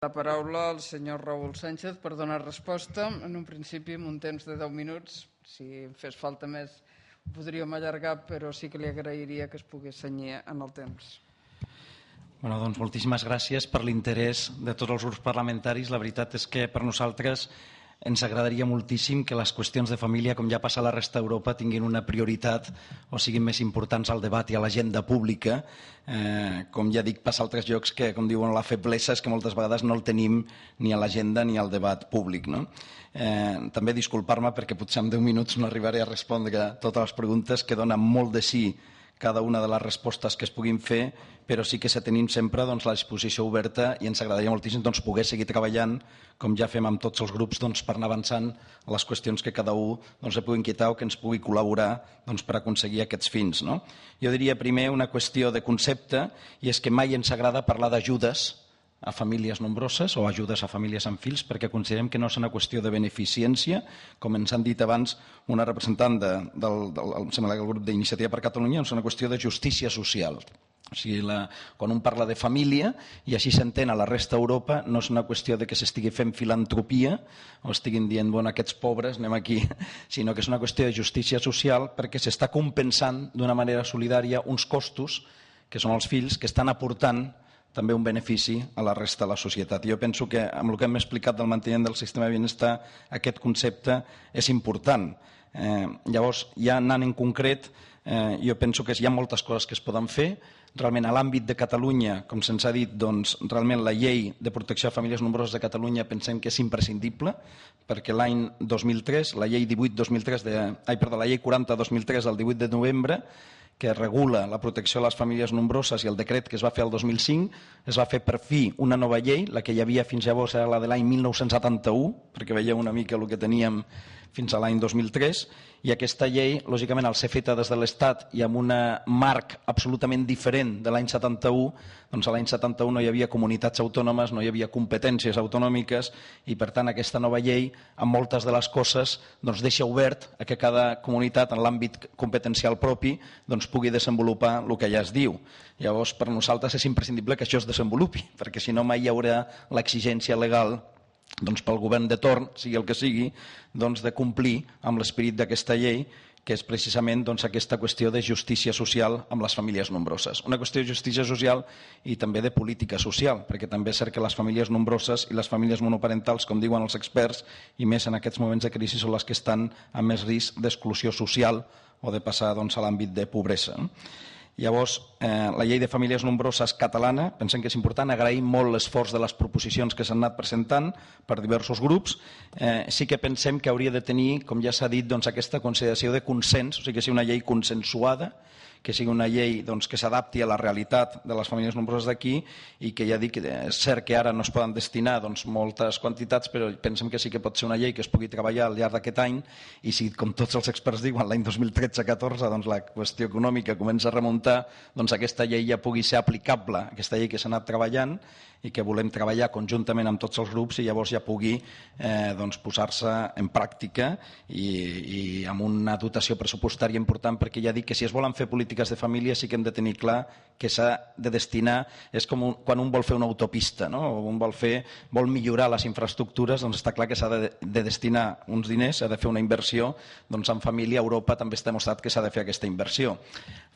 La paraula al senyor Raül Sánchez per donar resposta. En un principi, en un temps de 10 minuts. Si en fes falta més, ho podríem allargar, però sí que li agrairia que es pogués cenyir en el temps. Doncs moltíssimes gràcies per l'interès de tots els grups parlamentaris. La veritat és que per nosaltres ens agradaria moltíssim que les qüestions de família, com ja passa a la resta d'Europa, tinguin una prioritat o siguin més importants al debat i a l'agenda pública. Com ja dic, passa a altres llocs que, com diuen, la feblesa és que moltes vegades no el tenim ni a l'agenda ni al debat públic. També disculpar-me perquè potser en 10 minuts no arribaré a respondre totes les preguntes, que donen molt de sí cada una de les respostes que es puguin fer, però sí que tenim sempre la disposició oberta i ens agradaria moltíssim poder seguir treballant, com ja fem amb tots els grups, per anar avançant a les qüestions que cada un es pugui inquietar o que ens pugui col·laborar per aconseguir aquests fins. Jo diria primer una qüestió de concepte, i és que mai ens agrada parlar d'ajudes a famílies nombroses o ajudes a famílies amb fills, perquè considerem que no és una qüestió de beneficència, com ens han dit abans una representant del grup d'Iniciativa per Catalunya, és una qüestió de justícia social. O sigui, quan un parla de família, i així s'entén a la resta d'Europa, no és una qüestió de que s'estigui fent filantropia o estiguin dient, bueno, aquests pobres, anem aquí, sinó que és una qüestió de justícia social perquè s'està compensant d'una manera solidària uns costos, que són els fills, que estan aportant també un benefici a la resta de la societat. Jo penso que amb el que hem explicat del manteniment del sistema de benestar, aquest concepte és important. Llavors, ja anant en concret, jo penso que hi ha moltes coses que es poden fer. Realment, a l'àmbit de Catalunya, com se'ns ha dit, realment la llei de protecció de famílies nombroses de Catalunya pensem que és imprescindible, perquè l'any 2003, la llei 40/2003 del 18 de novembre, que regula la protecció de les famílies nombroses, i el decret que es va fer el 2005, es va fer per fi una nova llei. La que hi havia fins llavors era la de l'any 1971, perquè veieu una mica el que teníem fins a l'any 2003, i aquesta llei, lògicament, al ser feta des de l'Estat i amb un marc absolutament diferent de l'any 71, doncs a l'any 71 no hi havia comunitats autònomes, no hi havia competències autonòmiques, i per tant aquesta nova llei, amb moltes de les coses, deixa obert a que cada comunitat, en l'àmbit competencial propi, pugui desenvolupar el que ja es diu. Llavors, per nosaltres és imprescindible que això es desenvolupi, perquè si no mai hi haurà l'exigència legal pel govern de torn, sigui el que sigui, de complir amb l'esperit d'aquesta llei, que és precisament aquesta qüestió de justícia social amb les famílies nombroses. Una qüestió de justícia social i també de política social, perquè també és cert que les famílies nombroses i les famílies monoparentals, com diuen els experts, i més en aquests moments de crisi, són les que estan amb més risc d'exclusió social o de passar a l'àmbit de pobresa. Llavors, la llei de famílies nombroses catalana, pensem que és important, agraïm molt l'esforç de les proposicions que s'han anat presentant per diversos grups. Sí que pensem que hauria de tenir, com ja s'ha dit, aquesta consideració de consens, o sigui que sigui una llei consensuada, que sigui una llei que s'adapti a la realitat de les famílies nombroses d'aquí, i que ja dic, és cert que ara no es poden destinar moltes quantitats, però pensem que sí que pot ser una llei que es pugui treballar al llarg d'aquest any, i si, com tots els experts diuen, l'any 2013-14 la qüestió econòmica comença a remuntar, aquesta llei ja pugui ser aplicable, aquesta llei que s'ha anat treballant i que volem treballar conjuntament amb tots els grups, i llavors ja pugui posar-se en pràctica i amb una dotació pressupostària important, perquè ja dic que si es volen fer polítiques de família sí que hem de tenir clar que s'ha de destinar, és com quan un vol fer una autopista, o un vol millorar les infraestructures, doncs està clar que s'ha de destinar uns diners, s'ha de fer una inversió, doncs en família a Europa també està demostrat que s'ha de fer aquesta inversió.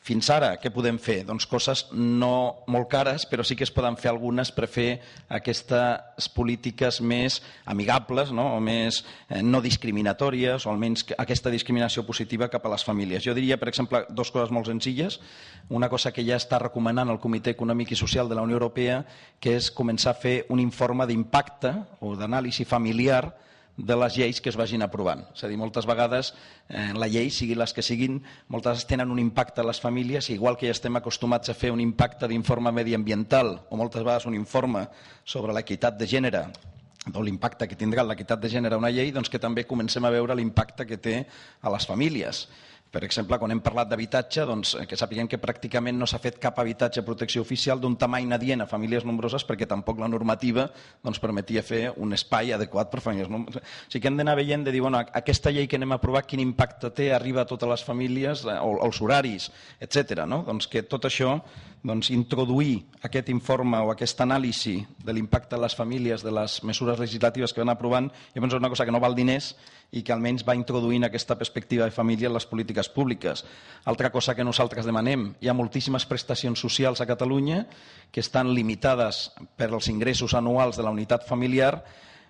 Fins ara, què podem fer? Doncs coses no molt cares, però sí que es poden fer algunes per fer aquestes polítiques més amigables, o més no discriminatòries, o almenys aquesta discriminació positiva cap a les famílies. Jo diria, per exemple, dues coses molt senzilles. Una cosa que ja està recomanant el Comitè Econòmic i Social de la Unió Europea, que és començar a fer un informe d'impacte o d'anàlisi familiar de les lleis que es vagin aprovant. És a dir, moltes vegades la llei, sigui les que siguin, moltes vegades tenen un impacte a les famílies, igual que ja estem acostumats a fer un impacte d'informe mediambiental o moltes vegades un informe sobre l'equitat de gènere o l'impacte que tindrà l'equitat de gènere una llei, doncs que també comencem a veure l'impacte que té a les famílies. Per exemple, quan hem parlat d'habitatge, que sapiguem que pràcticament no s'ha fet cap habitatge de protecció oficial d'un tamany adient a famílies nombroses perquè tampoc la normativa permetia fer un espai adequat per famílies nombroses. O sigui que hem d'anar veient de dir, aquesta llei que anem a aprovar, quin impacte té, arriba a totes les famílies, els horaris, etc. Que tot això, introduir aquest informe o aquesta anàlisi de l'impacte a les famílies de les mesures legislatives que van aprovant, jo penso una cosa que no val diners i que almenys va introduint aquesta perspectiva de família en les polítiques públiques. Altra cosa que nosaltres demanem, hi ha moltíssimes prestacions socials a Catalunya que estan limitades per als ingressos anuals de la unitat familiar.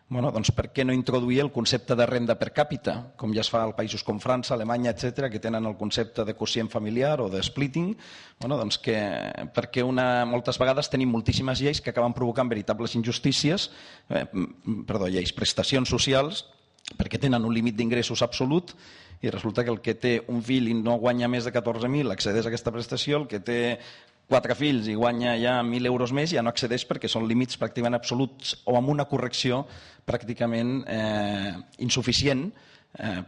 Per què no introduir el concepte de renda per càpita, com ja es fa als països com França, Alemanya, etc., que tenen el concepte de quocient familiar o de splitting, perquè moltes vegades tenim moltíssimes lleis que acaben provocant veritables injustícies, prestacions socials, perquè tenen un límit d'ingressos absolut i resulta que el que té un fill i no guanya més de 14.000 accedeix a aquesta prestació, el que té 4 fills i guanya ja 1.000 euros més ja no accedeix perquè són límits pràcticament absoluts o amb una correcció pràcticament insuficient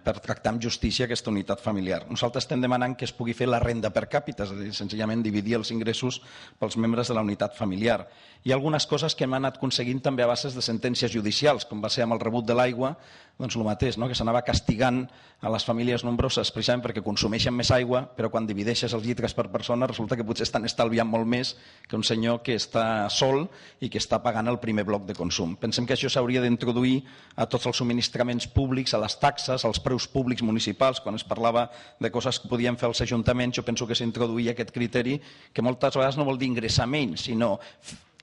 per tractar amb justícia aquesta unitat familiar. Nosaltres estem demanant que es pugui fer la renda per càpita, és a dir, senzillament dividir els ingressos pels membres de la unitat familiar. Hi ha algunes coses que hem anat aconseguint també a bases de sentències judicials, com va ser amb el rebut de l'aigua, el mateix, que s'anava castigant a les famílies nombroses precisament perquè consumeixen més aigua, però quan divideixes els litres per persona resulta que potser estan estalviant molt més que un senyor que està sol i que està pagant el primer bloc de consum. Pensem que això s'hauria d'introduir a tots els subministraments públics, a les taxes, als preus públics municipals. Quan es parlava de coses que podien fer els ajuntaments, jo penso que s'introduïa aquest criteri que moltes vegades no vol dir ingressar menys, sinó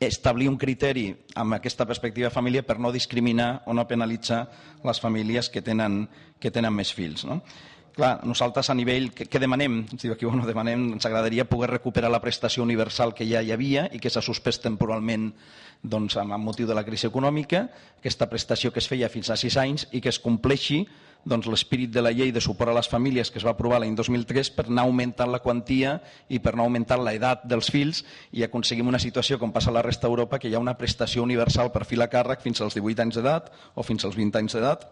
establir un criteri amb aquesta perspectiva de família per no discriminar o no penalitzar les famílies que tenen més fills. Clar, nosaltres a nivell, què demanem? Demanem, ens agradaria poder recuperar la prestació universal que ja hi havia i que s'ha suspès temporalment amb motiu de la crisi econòmica, aquesta prestació que es feia fins a 6 anys i que es compleixi l'espírit de la llei de suport a les famílies que es va aprovar l'any 2003 per anar augmentant la quantia i per anar augmentant l'edat dels fills i aconseguim una situació com passa a la resta d'Europa que hi ha una prestació universal per fill a càrrec fins als 18 anys d'edat o fins als 20 anys d'edat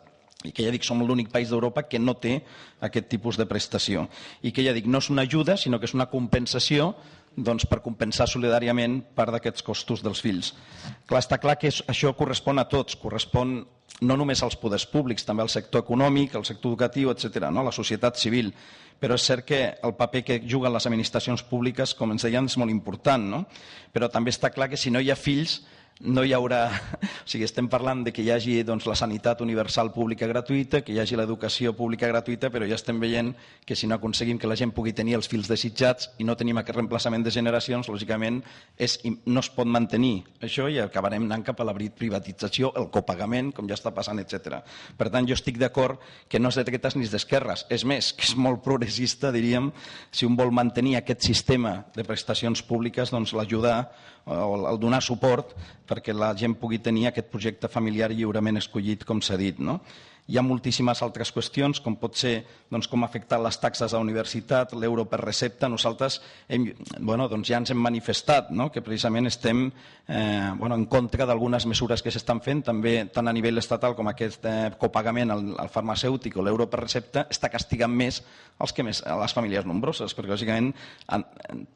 i que ja dic, som l'únic país d'Europa que no té aquest tipus de prestació i que ja dic, no és una ajuda sinó que és una compensació per compensar solidàriament part d'aquests costos dels fills. Està clar que això correspon a tots, correspon no només als poders públics, també al sector econòmic, al sector educatiu, etc., a la societat civil. Però és cert que el paper que juguen les administracions públiques, com ens deien, és molt important. Però també està clar que si no hi ha fills no hi haurà... O sigui, estem parlant de que hi hagi la sanitat universal pública gratuïta, que hi hagi l'educació pública gratuïta, però ja estem veient que si no aconseguim que la gent pugui tenir els fills desitjats i no tenim aquest reemplaçament de generacions, lògicament no es pot mantenir això i acabarem anant cap a la privatització, el copagament, com ja està passant, etc. Per tant, jo estic d'acord que no és de dretes ni d'esquerres. És més, que és molt progressista, diríem, si un vol mantenir aquest sistema de prestacions públiques, l'ajudar o el donar suport perquè la gent pugui tenir aquest projecte familiar lliurement escollit, com s'ha dit. Hi ha moltíssimes altres qüestions, com pot ser com afectar les taxes a la universitat, l'euro per recepta. Nosaltres ja ens hem manifestat que precisament estem en contra d'algunes mesures que s'estan fent, també tant a nivell estatal com aquest copagament al farmacèutic o l'euro per recepta està castigant més a les famílies nombroses, perquè lògicament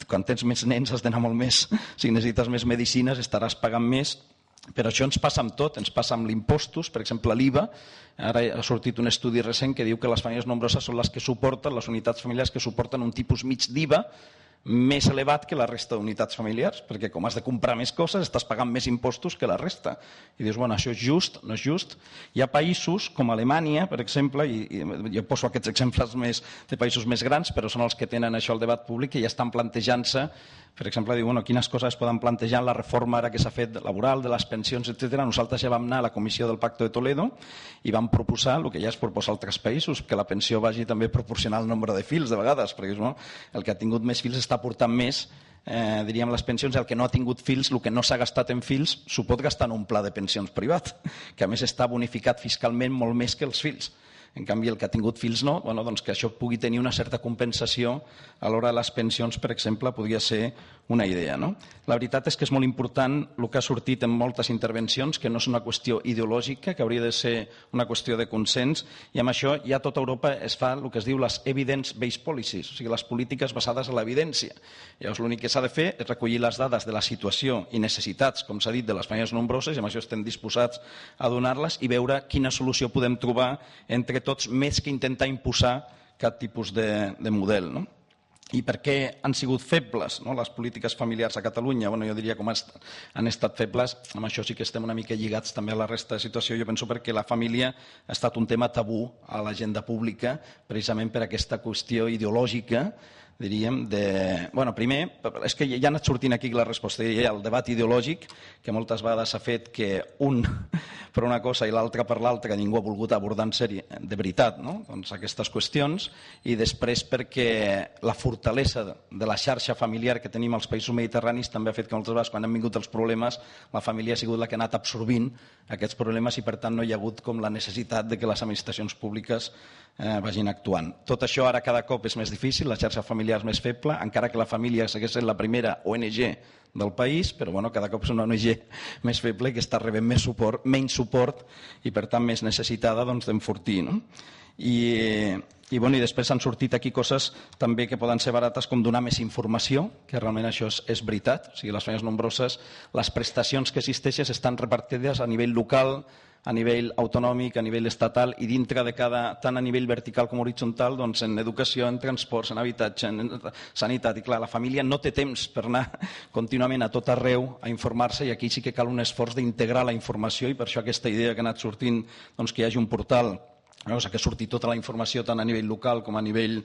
quan tens més nens has d'anar molt més. Si necessites més medicines estaràs pagant més. Però això ens passa amb tot, ens passa amb impostos, per exemple l'IVA. Ara ha sortit un estudi recent que diu que les famílies nombroses són les que suporten, les unitats familiars que suporten un tipus mig d'IVA més elevat que la resta d'unitats familiars, perquè com has de comprar més coses estàs pagant més impostos que la resta. I dius, això és just, no és just? Hi ha països com Alemanya, per exemple, i jo poso aquests exemples de països més grans, però són els que tenen això al debat públic, que ja estan plantejant-se, per exemple, diu, quines coses es poden plantejar en la reforma ara que s'ha fet laboral, de les pensions, etc. Nosaltres ja vam anar a la Comissió del Pacto de Toledo i vam proposar el que ja es proposa a altres països, que la pensió vagi també proporcional al nombre de fills, de vegades, perquè el que ha tingut més fills està portant més, diríem, les pensions. El que no ha tingut fills, el que no s'ha gastat en fills, s'ho pot gastar en un pla de pensions privat, que a més està bonificat fiscalment molt més que els fills. En canvi, el que ha tingut fills no, doncs que això pugui tenir una certa compensació a l'hora de les pensions, per exemple, podria ser una idea. La veritat és que és molt important el que ha sortit en moltes intervencions, que no és una qüestió ideològica, que hauria de ser una qüestió de consens, i amb això ja a tota Europa es fa el que es diu les evidence-based policies, o sigui, les polítiques basades en l'evidència. Llavors, l'únic que s'ha de fer és recollir les dades de la situació i necessitats, com s'ha dit, de les famílies nombroses, i amb això estem disposats a donar-les i veure quina solució podem trobar entre tots, més que intentar imposar cap tipus de model. I per què han sigut febles les polítiques familiars a Catalunya? Jo diria com han estat febles, amb això sí que estem una mica lligats també a la resta de situació. Jo penso perquè la família ha estat un tema tabú a l'agenda pública, precisament per aquesta qüestió ideològica, diríem, primer, és que ja ha anat sortint aquí la resposta, el debat ideològic, que moltes vegades s'ha fet que un per una cosa i l'altre per l'altra ningú ha volgut abordar en sèrie, de veritat, doncs aquestes qüestions, i després perquè la fortalesa de la xarxa familiar que tenim als països mediterranis també ha fet que moltes vegades quan han vingut els problemes la família ha sigut la que ha anat absorbint aquests problemes i per tant no hi ha hagut com la necessitat de que les administracions públiques vagin actuant. Tot això ara cada cop és més difícil, la xarxa familiar és més feble, encara que la família segueix sent la primera ONG del país, però cada cop és una ONG més feble que està rebent menys suport i per tant més necessitada d'enfortir. I després han sortit aquí coses també que poden ser barates com donar més informació, que realment això és veritat, o sigui, les famílies nombroses, les prestacions que existeixen estan repartides a nivell local, a nivell autonòmic, a nivell estatal i dintre de cada, tant a nivell vertical com horitzontal, doncs en educació, en transports, en habitatge, en sanitat. I clar, la família no té temps per anar contínuament a tot arreu a informar-se i aquí sí que cal un esforç d'integrar la informació i per això aquesta idea que ha anat sortint que hi hagi un portal que surti tota la informació tant a nivell local com a nivell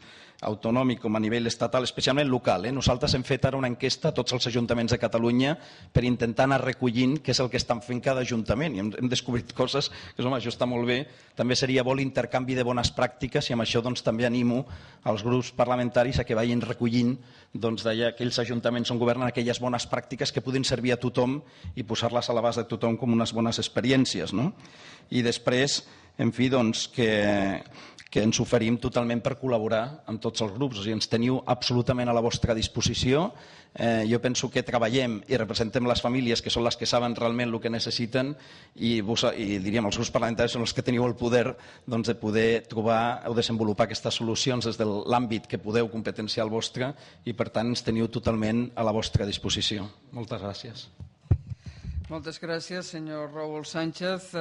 autonòmic com a nivell estatal, especialment local. Nosaltres hem fet ara una enquesta a tots els ajuntaments de Catalunya per intentar anar recollint què és el que estan fent cada ajuntament i hem descobrit coses que això està molt bé. També seria bo l'intercanvi de bones pràctiques i amb això també animo als grups parlamentaris a que vagin recollint aquells ajuntaments on governen aquelles bones pràctiques que puguin servir a tothom i posar-les a l'abast de tothom com unes bones experiències. I després, en fi, que ens oferim totalment per col·laborar amb tots els grups. O sigui, ens teniu absolutament a la vostra disposició. Jo penso que treballem i representem les famílies que són les que saben realment el que necessiten i diríem els grups parlamentaris són els que teniu el poder de poder trobar o desenvolupar aquestes solucions des de l'àmbit que podeu competencial vostre i per tant ens teniu totalment a la vostra disposició. Moltes gràcies. Moltes gràcies, senyor Raúl Sánchez.